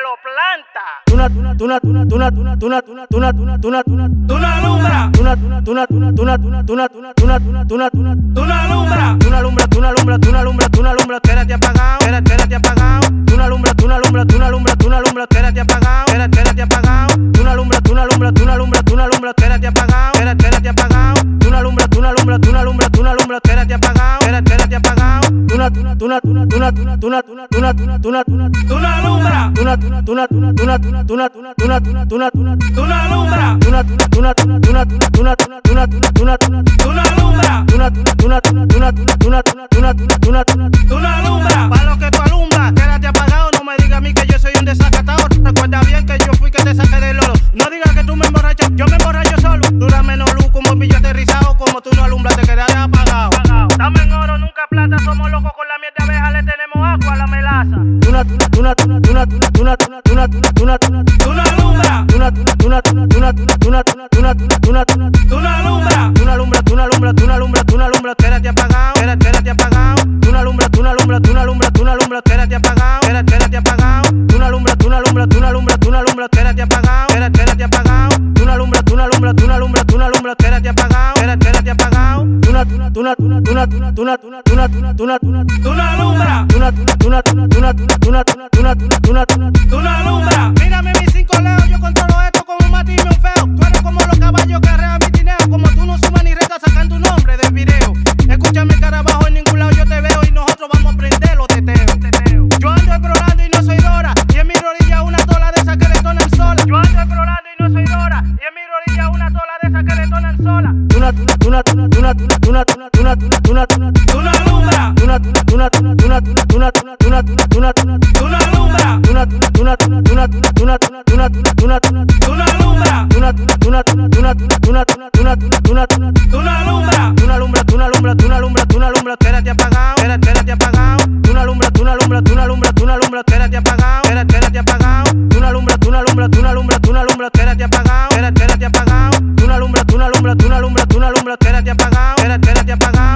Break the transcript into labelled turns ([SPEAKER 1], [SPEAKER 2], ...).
[SPEAKER 1] lo planta.
[SPEAKER 2] Quédate apagado, quédate apagado. Tú alumbra, quédate apagado, quédate apagado. Tú alumbra, quédate apagado, quédate apagado. Tú alumbra, quédate apagado, quédate apagado. Tú alumbra. Pa' lo que tú alumbras, quédate apagado. No me digas a mí que yo soy un desacatador. Recuerda bien que yo fui que te saqué del oro. No digas que tú me emborrachas, yo me emborracho solo. Dura menos luz como un billo aterrizado. Como tú no alumbras, te quedas apagado. Dame en oro, nunca plata. Somos locos con la miel de abeja, le tenemos agua a la melaza. Tú no alumbras. Tú no alumbras, quédate apagado, quédate apagado. Tú no alumbras, quédate apagado, quédate apagado. Tú no alumbras, quédate apagado, quédate apagado. Tú no alumbras, quédate apagado, quédate apagado. Tú no alumbras. Mírame mis 5 leos, yo controlo esto como un Mati y un feo. Tú eres como los caballos que arrean mi dinero. Como tú no sumas ni retas, sacan tu nombre del video. Escúchame cara abajo, en ningún lado yo te veo. Y nosotros vamos a prender los teteos. Yo ando explorando y no soy Dora. Y en mi rodilla una tola de esas que detonan sola. Yo ando explorando y no soy Dora. Y en mi rodilla una tola de esas que detonan sola. Tú no alumbras. Quédate apagado, quédate apagado. Tú no alumbras, quédate apagado, quédate apagado. Tú no alumbras, quédate apagado, quédate apagado. Tú no alumbras, quédate apagado, quédate apagado.